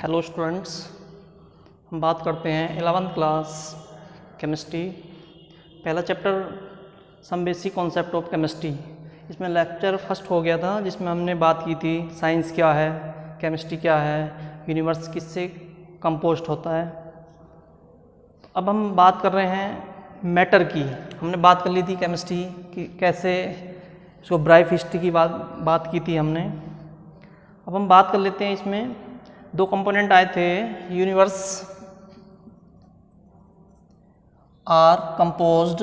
Hello students, हम बात करते हैं 11th क्लास केमिस्ट्री, पहला chapter some basic concept of chemistry. इसमें लेक्चर फर्स्ट हो गया था जिसमें हमने बात की थी साइंस क्या है, केमिस्ट्री क्या है, यूनिवर्स किससे कंपोस्ट होता है। अब हम बात कर रहे हैं मैटर की। हमने बात कर ली थी केमिस्ट्री की, कैसे इसको ब्राइफ हिस्ट्री की बात की थी हमने। अब हम बात कर लेते हैं, इसमें दो कंपोनेंट आए थे। Universe are composed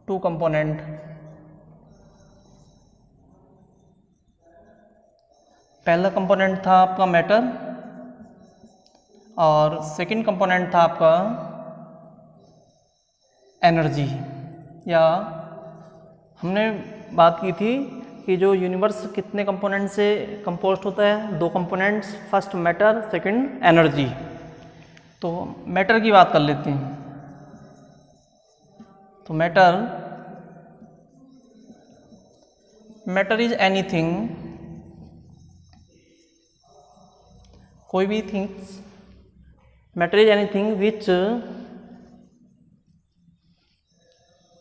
two component. पहला कंपोनेंट था आपका मैटर और सेकंड कंपोनेंट था आपका एनर्जी। या हमने बात की थी कि जो यूनिवर्स कितने कंपोनेंट से कंपोस्ट होता है, दो components, first matter, second energy. तो मैटर की बात कर लेते हैं। तो मैटर इज एनीथिंग, कोई भी things, matter is anything which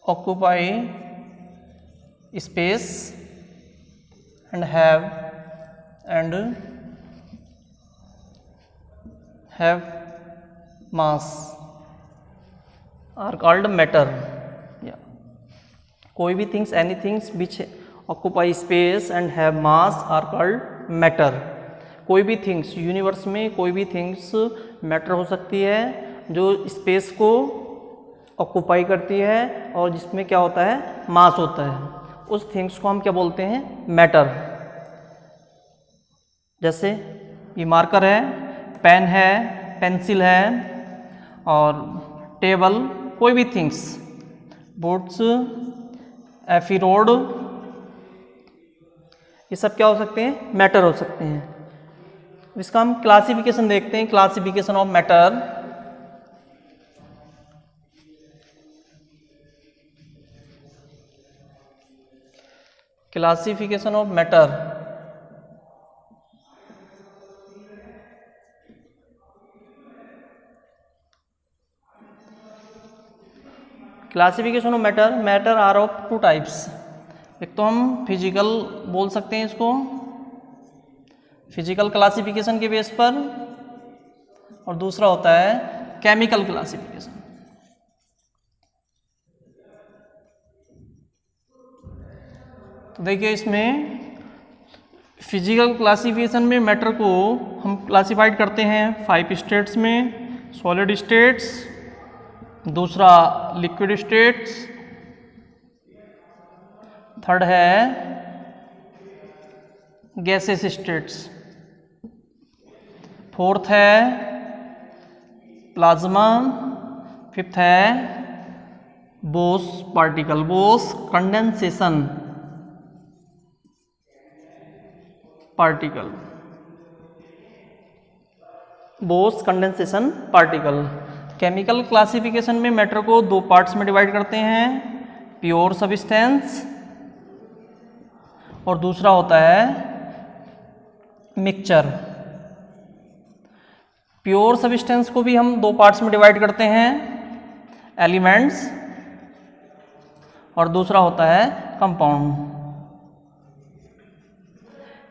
occupy space and have mass are called matter. Yeah. कोई भी things, any things which occupy space and have mass are called matter. कोई भी things यूनिवर्स में, कोई भी things matter हो सकती है जो स्पेस को ऑक्यूपाई करती है और जिसमें क्या होता है, मास होता है। उस थिंग्स को हम क्या बोलते हैं, मैटर। जैसे ये मार्कर है, पेन है, पेंसिल है और टेबल, कोई भी थिंग्स, बोर्ड्स, एफी रोड, ये सब क्या हो सकते हैं, मैटर हो सकते हैं। इसका हम क्लासिफिकेशन देखते हैं, classification of matter. Classification of matter. Classification of matter, matter are of two types. एक तो हम फिजिकल बोल सकते हैं इसको, फिजिकल क्लासिफिकेशन के बेस पर, और दूसरा होता है केमिकल क्लासिफिकेशन। तो देखिए, इसमें फिजिकल क्लासिफिकेशन में मैटर को हम क्लासिफाइड करते हैं 5 स्टेट्स में। सॉलिड स्टेट्स, दूसरा लिक्विड स्टेट्स, थर्ड है गैसेस स्टेट्स, फोर्थ है प्लाज्मा, फिफ्थ है Bose particle, Bose condensation particle, Bose condensation particle. Chemical classification में मैटर को दो पार्ट्स में डिवाइड करते हैं, प्योर सब्सटेंस और दूसरा होता है मिक्सचर। प्योर सब्सटेंस को भी हम दो पार्ट्स में डिवाइड करते हैं, एलिमेंट्स, और दूसरा होता है कंपाउंड।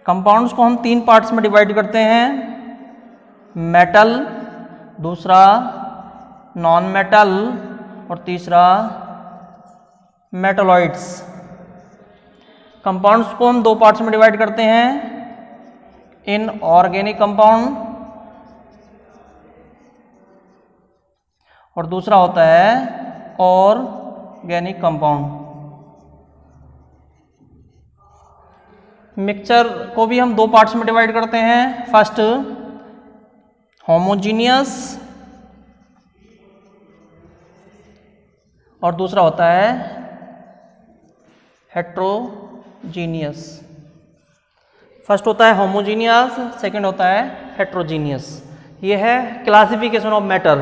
कंपाउंड्स को हम 3 पार्ट्स में डिवाइड करते हैं, मेटल, दूसरा नॉन मेटल और तीसरा मेटलॉइड्स। कंपाउंड्स को हम 2 पार्ट्स में डिवाइड करते हैं, इनऑर्गेनिक कंपाउंड और दूसरा होता है ऑर्गेनिक कंपाउंड। मिक्सचर को भी हम 2 पार्ट्स में डिवाइड करते हैं, फर्स्ट होमोजीनियस और दूसरा होता है हेट्रोजीनियस। फर्स्ट होता है होमोजीनियस, सेकंड होता है हेट्रोजीनियस। ये है क्लासिफिकेशन ऑफ मैटर।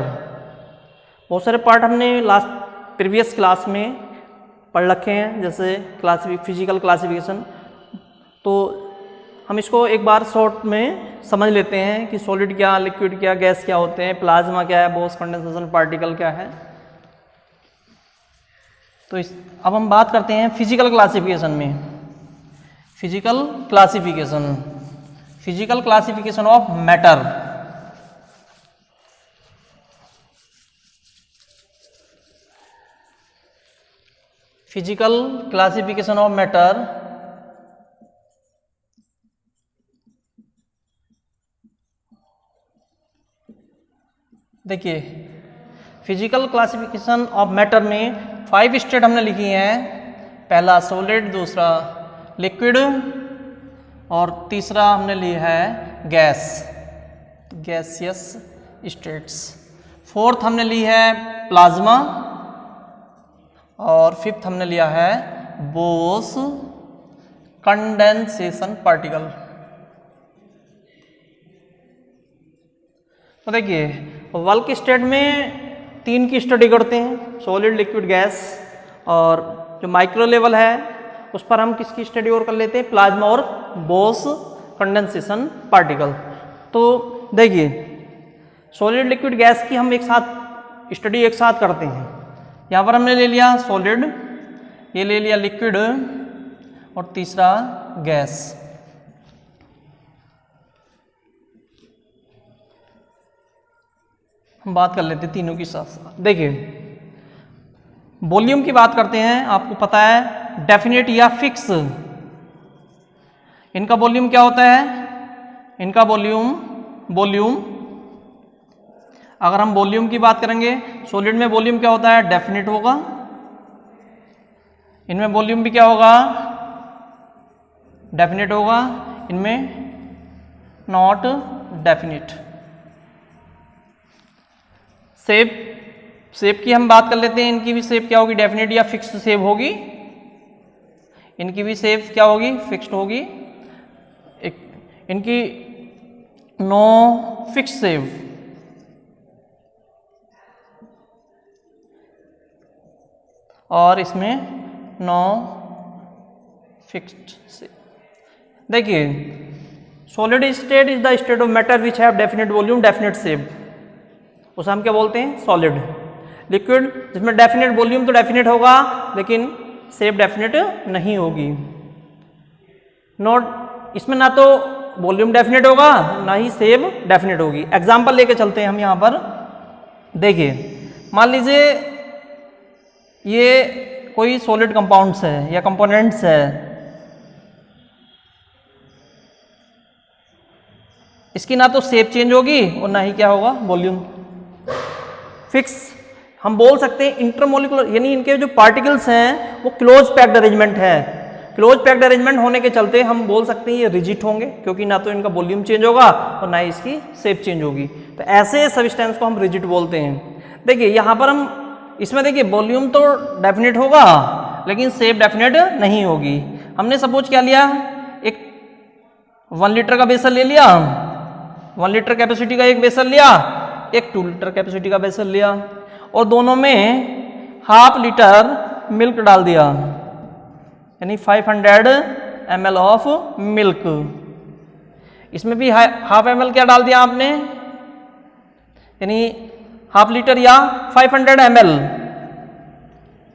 बहुत सारे पार्ट हमने प्रीवियस क्लास में पढ़ रखे हैं, जैसे फिजिकल क्लासिफिकेशन। तो हम इसको एक बार शॉर्ट में समझ लेते हैं कि सॉलिड क्या, लिक्विड क्या, गैस क्या होते हैं, प्लाज्मा क्या है, बोस कंडेंसेशन पार्टिकल क्या है। तो अब हम बात करते हैं फिजिकल क्लासिफिकेशन में। Physical classification of matter. Physical classification of matter देखिए, फिजिकल क्लासिफिकेशन ऑफ मैटर में 5 स्टेट हमने लिखी हैं। पहला सॉलिड, दूसरा लिक्विड और तीसरा हमने लिया है गैसियस स्टेट्स। फोर्थ हमने ली है प्लाज्मा और फिफ्थ हमने लिया है बोस कंडेंसेशन पार्टिकल। तो देखिए, बल्क स्टेट में 3 की स्टडी करते हैं, सॉलिड, लिक्विड, गैस। और जो माइक्रो लेवल है उस पर हम किसकी स्टडी और कर लेते हैं, प्लाज्मा और बोस कंडेंसेशन पार्टिकल। तो देखिए, सॉलिड, लिक्विड, गैस की हम एक साथ स्टडी एक साथ करते हैं। यहाँ पर हमने ले लिया सॉलिड, ये ले लिया लिक्विड और तीसरा गैस। हम बात कर लेते हैं तीनों की साथ साथ। देखिए, वॉल्यूम की बात करते हैं। आपको पता है डेफिनेट या फिक्स, इनका वॉल्यूम क्या होता है, इनका वॉल्यूम अगर हम वॉल्यूम की बात करेंगे, सॉलिड में वॉल्यूम क्या होता है, डेफिनेट होगा। इनमें वॉल्यूम भी क्या होगा, डेफिनेट होगा। इनमें नॉट डेफिनेट। शेप की हम बात कर लेते हैं। इनकी भी शेप क्या होगी, डेफिनेट या फिक्स्ड शेप होगी। इनकी भी शेप क्या होगी, फिक्स्ड होगी। इनकी नो फिक्स्ड शेप, और इसमें नो फिक्स्ड शेप। देखिए, solid state is the state of matter which have definite volume, definite shape, उसे हम क्या बोलते हैं, सॉलिड। लिक्विड जिसमें डेफिनेट वॉल्यूम तो डेफिनेट होगा लेकिन शेप डेफिनेट नहीं होगी। नॉट, इसमें ना तो वॉल्यूम डेफिनेट होगा ना ही शेप डेफिनेट होगी। एग्जांपल लेके चलते हैं हम यहाँ पर। देखिए, मान लीजिए ये कोई सॉलिड कंपाउंड्स है या कंपोनेंट्स है, इसकी ना तो शेप चेंज होगी और ना ही क्या होगा, वॉल्यूम। फिक्स हम बोल सकते हैं इंटरमोलिकुलर, यानी इनके जो पार्टिकल्स हैं वो क्लोज पैक्ड अरेंजमेंट है। क्लोज पैक्ड अरेंजमेंट होने के चलते हम बोल सकते हैं ये रिजिड होंगे, क्योंकि ना तो इनका वॉल्यूम चेंज होगा और ना ही इसकी शेप चेंज होगी। तो ऐसे सब्सटेंस को हम रिजिड बोलते हैं। देखिए, यहाँ पर हम इसमें देखिए वॉल्यूम तो डेफिनेट होगा लेकिन शेप डेफिनेट नहीं होगी। हमने सपोज क्या लिया, एक 1 लीटर का बेसल ले लिया, 1 लीटर कैपेसिटी का एक बेसल लिया, एक 2 लीटर कैपेसिटी का बेसल लिया और दोनों में ½ लीटर मिल्क डाल दिया, यानी 500 ml ऑफ मिल्क। इसमें भी ½ ml क्या डाल दिया आपने, यानी ½ लीटर या 500 ml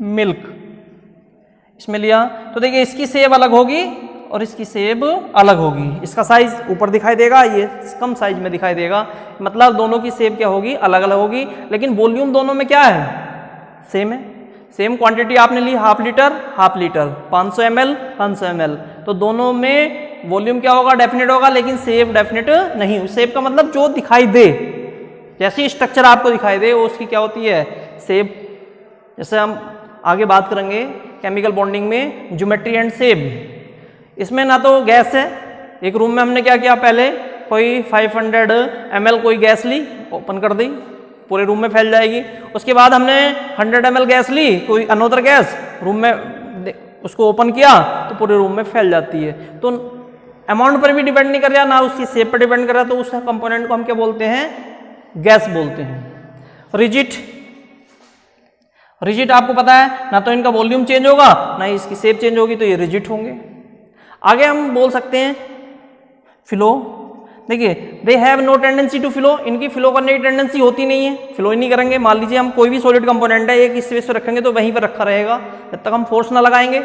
मिल्क इसमें लिया। तो देखिए, इसकी सेब अलग होगी और इसकी सेब अलग होगी। इसका साइज ऊपर दिखाई देगा, ये कम साइज में दिखाई देगा, मतलब दोनों की सेब क्या होगी, अलग अलग होगी, लेकिन वॉल्यूम दोनों में क्या है, सेम है। सेम क्वांटिटी आपने ली, ½ लीटर ½ लीटर, 500 ml 500 ml, तो दोनों में वॉल्यूम क्या होगा, डेफिनेट होगा, लेकिन सेब डेफिनेट नहीं। सेब का मतलब जो दिखाई दे, जैसी स्ट्रक्चर आपको दिखाई दे उसकी क्या होती है, सेब। जैसे हम आगे बात करेंगे केमिकल बॉन्डिंग में, ज्योमेट्री एंड शेप। इसमें ना तो गैस है, एक रूम में हमने क्या किया, पहले कोई 500 ml कोई गैस ली, ओपन कर दी, पूरे रूम में फैल जाएगी। उसके बाद हमने 100 ml गैस ली, कोई अनोदर गैस, रूम में उसको ओपन किया तो पूरे रूम में फैल जाती है। तो अमाउंट पर भी डिपेंड नहीं कर रहा, ना उसकी शेप पर डिपेंड कर रहा, तो उस कंपोनेंट को हम क्या बोलते हैं, गैस बोलते हैं। रिजिड आपको पता है, ना तो इनका वॉल्यूम चेंज होगा ना ही इसकी शेप चेंज होगी, तो ये रिजिड होंगे। आगे हम बोल सकते हैं फ्लो, देखिए they have no tendency to flow, इनकी फ्लो करने की टेंडेंसी होती नहीं है, फ्लो ही नहीं करेंगे। मान लीजिए हम कोई भी सॉलिड कंपोनेंट है, एक स्पेस पे रखेंगे तो वहीं पर रखा रहेगा, जब तक हम फोर्स ना लगाएंगे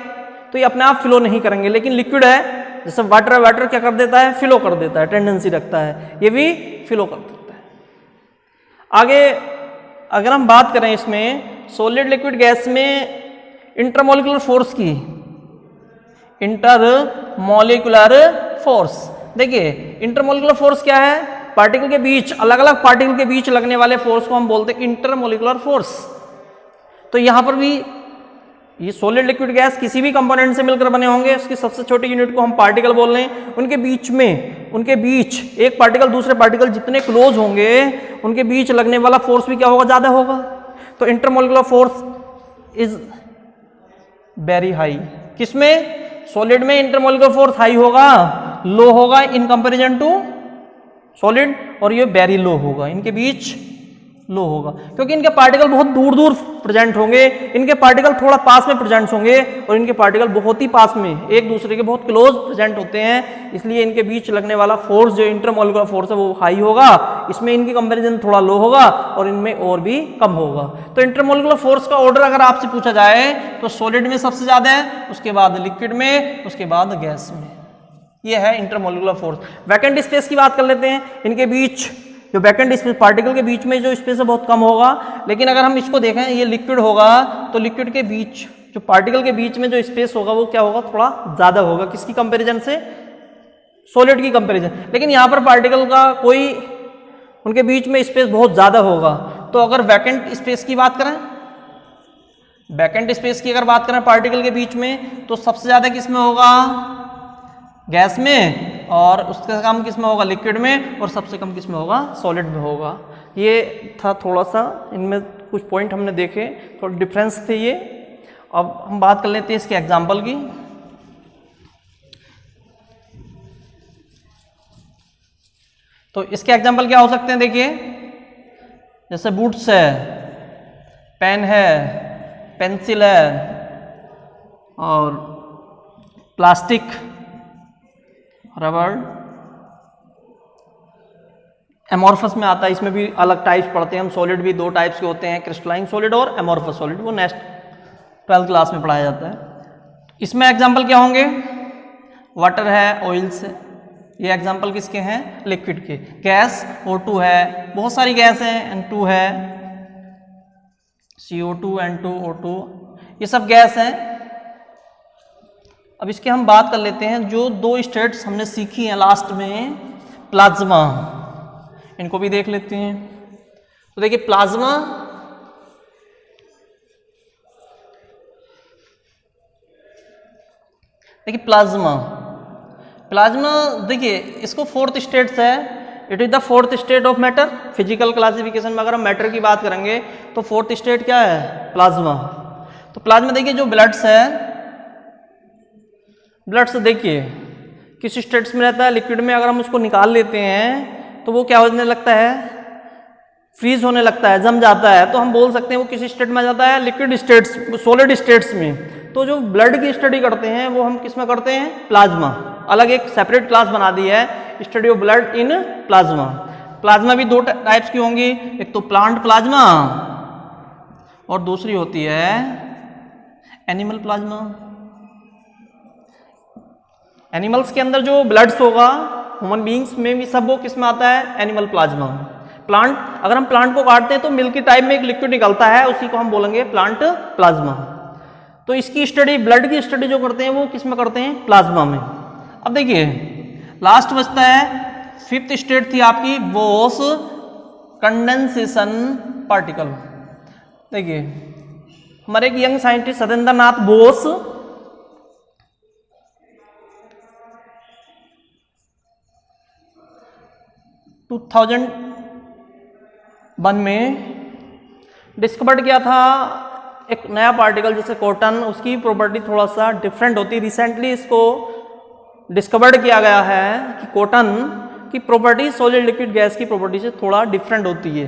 तो ये अपने आप फ्लो नहीं करेंगे। लेकिन लिक्विड है, जैसे वाटर है, वाटर क्या कर देता है, फ्लो कर देता है, टेंडेंसी रखता है, ये भी फ्लो कर देता है। आगे अगर हम बात करें इसमें सॉलिड लिक्विड गैस में इंटरमोलिकुलर फोर्स की, इंटरमोलिकुलर फोर्स, देखिए इंटरमोलिकुलर फोर्स क्या है, पार्टिकल के बीच, अलग अलग पार्टिकल के बीच लगने वाले फोर्स को हम बोलते हैं इंटरमोलिकुलर फोर्स। तो यहां पर भी ये सॉलिड लिक्विड गैस किसी भी कंपोनेंट से मिलकर बने होंगे, उसकी सबसे छोटी यूनिट को हम पार्टिकल बोल रहे हैं। उनके बीच एक पार्टिकल दूसरे पार्टिकल जितने क्लोज होंगे उनके बीच लगने वाला फोर्स भी क्या होगा, ज्यादा होगा। तो intermolecular force is very high. किसमें, सॉलिड में इंटरमोलिकुलर फोर्स हाई होगा, लो होगा इन कंपैरिजन टू सॉलिड, और ये वेरी लो होगा, इनके बीच लो होगा, क्योंकि इनके पार्टिकल बहुत दूर दूर प्रेजेंट होंगे, इनके पार्टिकल थोड़ा पास में प्रेजेंट होंगे, और इनके पार्टिकल बहुत ही पास में एक दूसरे के बहुत क्लोज प्रेजेंट होते हैं। इसलिए इनके बीच लगने वाला फोर्स जो इंटरमोलिकुलर फोर्स है वो हाई होगा, इसमें इनकी कंपैरिजन थोड़ा लो होगा और इनमें और भी कम होगा। तो इंटरमोलिकुलर फोर्स का ऑर्डर अगर आपसे पूछा जाए तो सॉलिड में सबसे ज्यादा है, उसके बाद लिक्विड में, उसके बाद गैस में। ये है इंटरमोलिकुलर फोर्स। वैकेंट स्पेस की बात कर लेते हैं, इनके बीच जो वैकेंट स्पेस, पार्टिकल के बीच में जो स्पेस है बहुत कम होगा। लेकिन अगर हम इसको देखें, ये लिक्विड होगा तो लिक्विड के बीच जो पार्टिकल के बीच में जो स्पेस होगा वो क्या होगा, थोड़ा ज्यादा होगा, किसकी कंपैरिजन से, सॉलिड की कंपैरिजन। लेकिन यहाँ पर पार्टिकल का कोई, उनके बीच में स्पेस बहुत ज्यादा होगा। तो अगर वैकेंट स्पेस की बात करें, वैकेंट स्पेस की अगर बात करें पार्टिकल के बीच में, तो सबसे ज्यादा किसमें होगा, गैस में, और उससे कम किसमें होगा, लिक्विड में, और सबसे कम किसमें होगा, सॉलिड में होगा। ये था थोड़ा सा, इनमें कुछ पॉइंट हमने देखे, थोड़ा डिफरेंस थे ये। अब हम बात कर लेते हैं इसके एग्जाम्पल की। तो इसके एग्जाम्पल क्या हो सकते हैं, देखिए जैसे बूट्स है, पेन है, पेंसिल है, और प्लास्टिक, रबर, एमोर्फस में आता है, इसमें भी अलग टाइप्स पढ़ते हैं हम। सॉलिड भी दो टाइप्स के होते हैं, क्रिस्टलाइन सॉलिड और एमोर्फस सॉलिड, वो नेक्स्ट 12th क्लास में पढ़ाया जाता है। इसमें एग्जाम्पल क्या होंगे, वाटर है, ऑयल्स है, ये एग्जाम्पल किसके हैं, लिक्विड के। गैस O2 है, बहुत सारी गैस है, N2 है, CO2, N2, O2, ये सब गैस हैं। अब इसके हम बात कर लेते हैं, जो दो स्टेट्स हमने सीखी हैं लास्ट में, प्लाज्मा, इनको भी देख लेते हैं। तो देखिए प्लाज्मा, देखिए प्लाज्मा देखिए इसको फोर्थ स्टेट्स है, it is the fourth state of matter. Physical classification में अगर हम मैटर की बात करेंगे तो फोर्थ स्टेट क्या है, प्लाज्मा। तो प्लाज्मा देखिए जो ब्लड्स है, ब्लड्स देखिए किस स्टेट्स में रहता है, लिक्विड में। अगर हम उसको निकाल लेते हैं तो वो क्या होने लगता है, फ्रीज होने लगता है, जम जाता है। तो हम बोल सकते हैं वो किस स्टेट में जाता है, लिक्विड स्टेट्स, सॉलिड स्टेट्स में। तो जो ब्लड की स्टडी करते हैं वो हम किस में करते हैं, प्लाज्मा। अलग एक सेपरेट क्लास बना दी है, study of blood in plasma. Plasma भी दो टाइप्स की होंगी, एक तो प्लांट प्लाज्मा और दूसरी होती है एनिमल प्लाज्मा। एनिमल्स के अंदर जो ब्लड्स होगा, ह्यूमन बींग्स में भी सब वो किस में आता है, एनिमल प्लाज्मा। प्लांट, अगर हम प्लांट को काटते हैं तो मिल्की टाइप में एक लिक्विड निकलता है, उसी को हम बोलेंगे प्लांट प्लाज्मा। तो इसकी स्टडी, ब्लड की स्टडी जो करते हैं वो किस में करते हैं, प्लाज्मा में। अब देखिए लास्ट बचता है, फिफ्थ स्टेट थी आपकी बोस कंडेंसेशन पार्टिकल। देखिए हमारे एक young scientist Satyendra Nath Bose, one में डिस्कवर्ड किया था एक नया पार्टिकल जैसे कॉटन, उसकी प्रॉपर्टी थोड़ा सा डिफरेंट होती है। रिसेंटली इसको डिस्कवर्ड किया गया है कि कॉटन की प्रॉपर्टी सॉलिड लिक्विड गैस की प्रॉपर्टी से थोड़ा डिफरेंट होती है।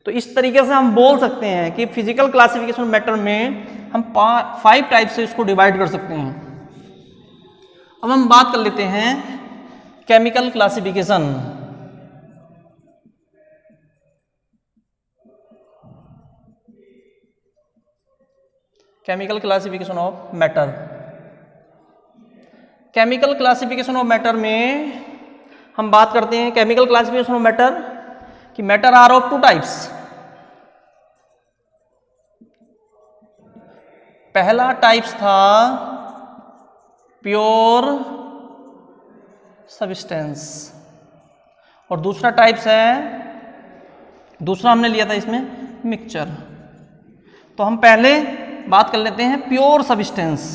तो इस तरीके से हम बोल सकते हैं कि फिजिकल क्लासिफिकेशन मैटर में हम 5 टाइप से इसको डिवाइड कर सकते हैं। अब हम बात कर लेते हैं chemical classification. Chemical classification of matter. Chemical classification of matter में हम बात करते हैं केमिकल क्लासिफिकेशन ऑफ मैटर कि matter are of two types. पहला टाइप्स था प्योर सब्सटेंस और दूसरा टाइप्स है, दूसरा हमने लिया था इसमें मिक्सचर। तो हम पहले बात कर लेते हैं प्योर सब्सटेंस।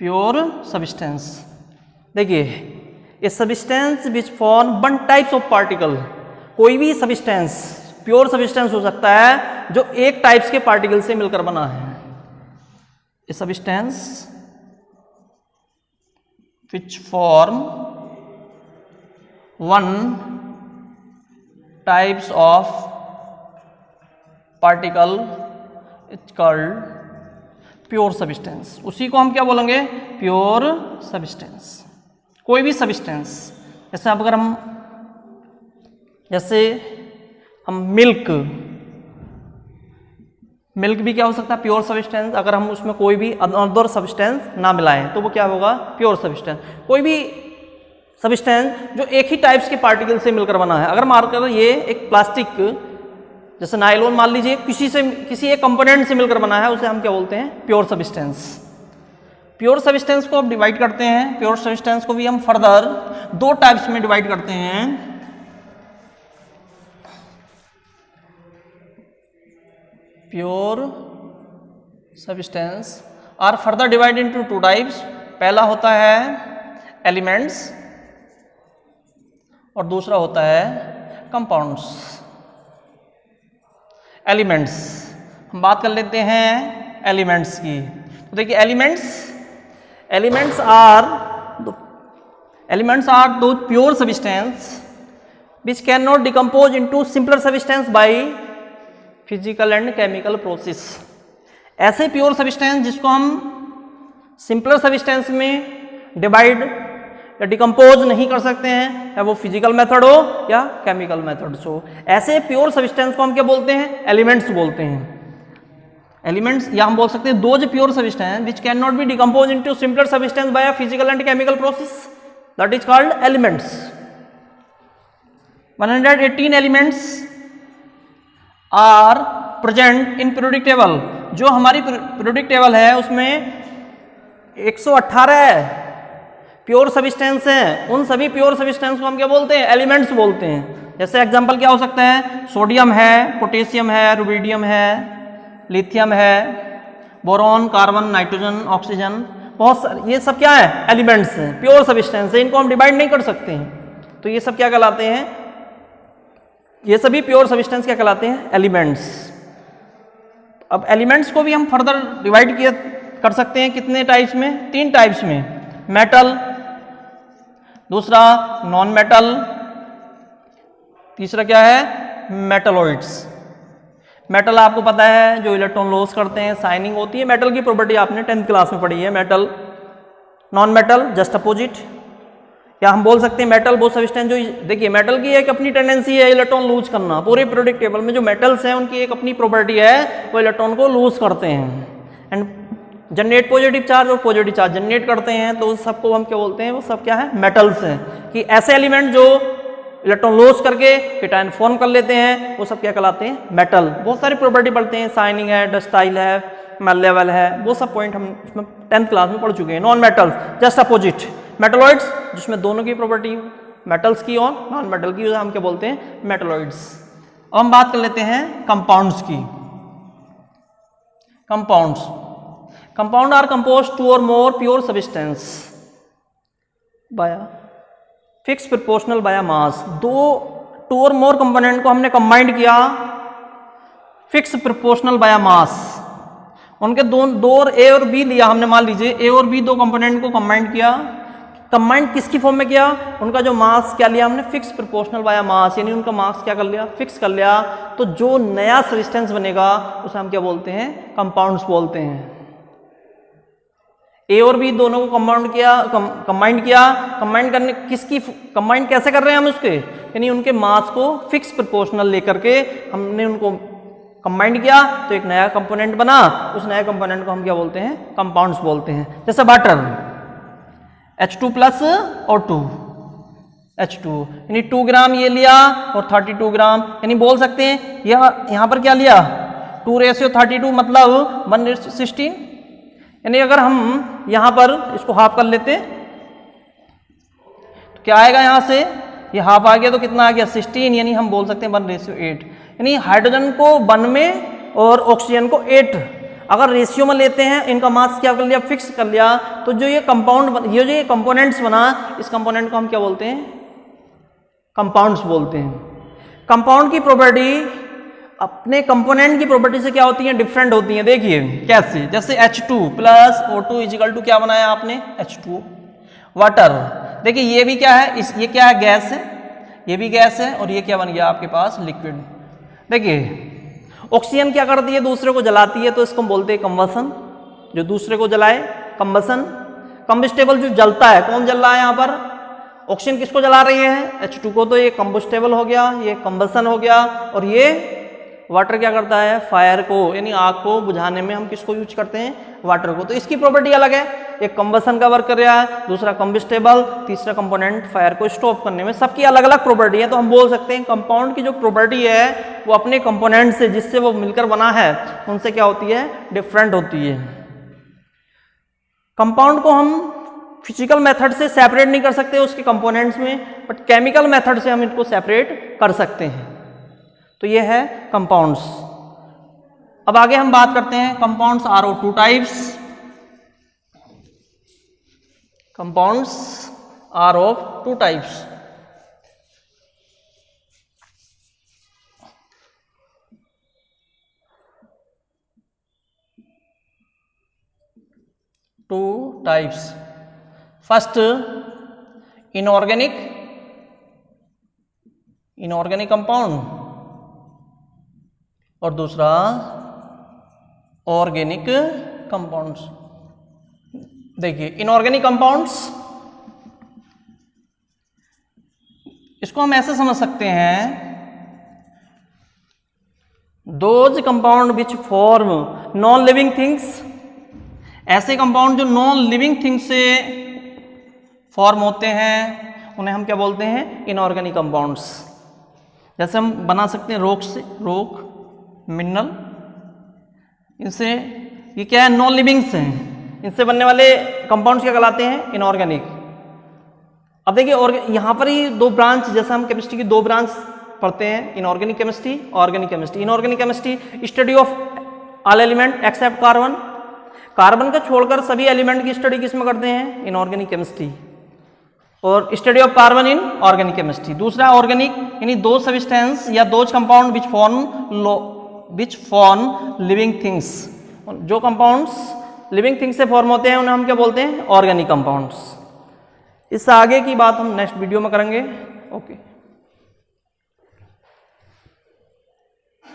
प्योर सब्सटेंस देखिए, a substance which form one types of particle. कोई भी सब्सटेंस प्योर सब्सटेंस हो सकता है जो एक टाइप्स के पार्टिकल से मिलकर बना है। A substance which form one types of particle it's called pure substance. उसी को हम क्या बोलेंगे? Pure substance. कोई भी सब्सटेंस, जैसे अब अगर हम मिल्क भी क्या हो सकता है? Pure substance. अगर हम उसमें कोई भी अदर सब्सटेंस ना मिलाएं तो वो क्या होगा? Pure substance. कोई भी सब्सटेंस जो एक ही टाइप्स के पार्टिकल से मिलकर बना है। अगर मानकर ये एक प्लास्टिक जैसे नायलॉन मान लीजिए किसी एक कंपोनेंट से मिलकर बना है, उसे हम क्या बोलते हैं? Pure substance. प्योर सब्सटेंस को अब डिवाइड करते हैं, प्योर सब्सटेंस को भी हम फर्दर दो टाइप्स में डिवाइड करते हैं। Pure substance are further divide into two types. पहला होता है एलिमेंट्स और दूसरा होता है कंपाउंड्स। एलिमेंट्स, हम बात कर लेते हैं एलिमेंट्स की। तो देखिए एलिमेंट्स आर दो pure substance which can not decompose into simpler substance by physical and chemical process. ऐसे प्योर सब्सटेंस जिसको हम सिंपलर सब्सटेंस में डिवाइड या डिकम्पोज नहीं कर सकते हैं, या वो फिजिकल मेथड हो या केमिकल मेथड्स हो, ऐसे प्योर सब्सटेंस को हम क्या बोलते हैं? एलिमेंट्स बोलते हैं। एलिमेंट्स या हम बोल सकते हैं those pure substance which can not be decompose into simpler substance by physical and chemical process, that is called elements. 118 elements are present in periodic table. जो हमारी पीरियोडिक टेबल है उसमें 118 प्योर सब्सटेंस हैं। उन सभी प्योर सब्सटेंस को हम क्या बोलते हैं? एलिमेंट्स बोलते हैं। जैसे एग्जांपल क्या हो सकता है? सोडियम है, पोटेशियम है, रुबिडियम है, लिथियम है, बोरॉन, कार्बन, नाइट्रोजन, ऑक्सीजन, बहुत सारे, ये सब क्या है? एलिमेंट्स हैं, प्योर सब्सटेंस है। इनको हम डिवाइड नहीं कर सकते हैं। तो ये सब क्या कहलाते हैं? ये सभी प्योर सब्सटेंस क्या कहलाते हैं? एलिमेंट्स। अब एलिमेंट्स को भी हम फर्दर डिवाइड कर सकते हैं कितने टाइप्स में? 3 टाइप्स में। मेटल, दूसरा नॉन मेटल, तीसरा क्या है? मेटलॉइड्स। मेटल आपको पता है जो इलेक्ट्रॉन लॉस करते हैं, शाइनिंग होती है, मेटल की प्रॉपर्टी आपने 10th क्लास में पढ़ी है। Metal, non metal just opposite, या हम बोल सकते हैं मेटल वो सब्सटेंस जो, देखिए मेटल की एक अपनी टेंडेंसी है इलेक्ट्रॉन लूज करना। पूरे पीरियोडिक टेबल में जो मेटल्स हैं उनकी एक अपनी प्रॉपर्टी है, वो इलेक्ट्रॉन को लूज करते हैं एंड जनरेट पॉजिटिव चार्ज और पॉजिटिव चार्ज जनरेट करते हैं। तो उस सबको हम क्या बोलते हैं? वो सब क्या है? मेटल्स हैं। कि ऐसे एलिमेंट जो इलेक्ट्रॉन लॉस करके केटायन फॉर्म कर लेते हैं, वो सब क्या कहलाते हैं? मेटल। बहुत सारी प्रॉपर्टी पढ़ते हैं, शाइनिंग है, डस्टाइल है, मैलेबल है, वो सब पॉइंट हम इसमें 10th क्लास में पढ़ चुके हैं। Non metals just opposite, metalloids जिसमें दोनों की प्रॉपर्टी मेटल्स की और नॉन मेटल की, हम क्या बोलते हैं? मेटलॉइड्स। अब हम बात कर लेते हैं कंपाउंड्स की। कंपाउंड आर कंपोज्ड 2 और मोर pure substance by fix proportional by mass. 2 और मोर कंपोनेंट को हमने कंबाइंड किया फिक्स प्रोपोर्शनल बाय मास। उनके दो और ए और बी लिया हमने, मान लीजिए ए और बी 2 कंपोनेंट को कंबाइंड किया। कंबाइंड किसकी फॉर्म में किया? उनका जो मास क्या लिया हमने? फिक्स प्रोपोर्शनल बाय मास, यानी उनका मास क्या कर लिया? फिक्स कर लिया। तो जो नया सब्सटेंस बनेगा उसे हम क्या बोलते हैं? कंपाउंड्स बोलते हैं। ए और बी दोनों को कंपाउंड किया, कंबाइंड किया। कंबाइंड करने किसकी कंबाइंड कैसे कर रहे हैं हम उसके, यानी उनके मास को फिक्स प्रोपोर्शनल लेकर के हमने उनको कंबाइंड किया तो एक नया कंपोनेंट बना। उस नए कंपोनेंट को हम क्या बोलते हैं, कंपाउंड्स बोलते हैं। जैसे वाटर H2 प्लस और 2 H2, यानी 2 ग्राम ये लिया और 32 ग्राम, यानी बोल सकते हैं यहाँ पर क्या लिया 2:32 मतलब 1:16, यानी अगर हम यहाँ पर इसको हाफ कर लेते तो क्या आएगा, यहाँ से ये हाफ आ गया तो कितना आ गया 16, यानी हम बोल सकते हैं 1:8। यानी हाइड्रोजन को 1 में और ऑक्सीजन को 8 अगर रेशियो में लेते हैं, इनका मास क्या कर लिया, फिक्स कर लिया, तो जो ये कंपाउंड ये जो ये कंपोनेंट्स बना, इस कंपोनेंट को हम क्या बोलते हैं, कंपाउंड्स बोलते हैं। कंपाउंड की प्रॉपर्टी अपने कंपोनेंट की प्रॉपर्टी से क्या होती है, डिफरेंट होती है। देखिए कैसे, जैसे H2 plus O2 is equal to क्या बनाया आपने, H2 वाटर। देखिए ये भी क्या है, ये क्या है, गैस है, ये भी गैस है, और ये क्या बन गया आपके पास, लिक्विड। देखिए ऑक्सीजन क्या करती है, दूसरे को जलाती है, तो इसको बोलते हैं कंबसन। जो दूसरे को जलाए कंबसन। कंबस्टेबल जो जलता है, कौन जल रहा है यहाँ पर, ऑक्सीजन किसको जला रही है, H2 को, तो ये कंबस्टेबल हो गया, ये कंबसन हो गया। और ये वाटर क्या करता है, फायर को, यानी आग को बुझाने में हम किसको यूज करते हैं, वाटर को। तो इसकी प्रॉपर्टी अलग है, एक कंबसन का वर्क कर रहा है, दूसरा कंबस्टेबल, तीसरा कंपोनेंट फायर को स्टॉप करने में। सबकी अलग अलग प्रॉपर्टी है। तो हम बोल सकते हैं कंपाउंड की जो प्रॉपर्टी है वो अपने कंपोनेंट से, जिससे वो मिलकर बना है, उनसे क्या होती है, डिफरेंट होती है। कंपाउंड को हम फिजिकल मेथड से सेपरेट नहीं कर सकते उसके कंपोनेंट्स में, बट केमिकल मेथड से हम इनको सेपरेट कर सकते हैं। तो ये है कंपाउंड्स। अब आगे हम बात करते हैं compounds are of 2 types. Compounds are of 2 types. Two types. First inorganic compound, और दूसरा ऑर्गेनिक कंपाउंड्स। देखिए इनऑर्गेनिक कंपाउंड्स, इसको हम ऐसे समझ सकते हैं, those compound which form non living things, ऐसे कंपाउंड जो नॉन लिविंग थिंग्स से फॉर्म होते हैं, उन्हें हम क्या बोलते हैं, इनऑर्गेनिक कंपाउंड्स। जैसे हम बना सकते हैं रॉक से, रॉक, मिनरल, इनसे, ये क्या है, नॉन लिविंग्स हैं, इनसे बनने वाले कंपाउंड्स क्या कहलाते हैं, इनऑर्गेनिक। अब देखिए और यहाँ पर ही 2 ब्रांच, जैसे हम केमिस्ट्री की 2 ब्रांच पढ़ते हैं, inorganic chemistry, organic chemistry. Inorganic chemistry study of all element except carbon, carbon को छोड़कर सभी एलिमेंट की स्टडी किस में करते हैं, इनऑर्गेनिक केमिस्ट्री। और study of carbon in organic chemistry. दूसरा ऑर्गेनिक, यानी दो सब्सटेंस या दो compound which form living things, जो कंपाउंड्स लिविंग थिंग्स से फॉर्म होते हैं उन्हें हम क्या बोलते हैं, ऑर्गेनिक कंपाउंड्स। इससे आगे की बात हम नेक्स्ट वीडियो में करेंगे। ओके।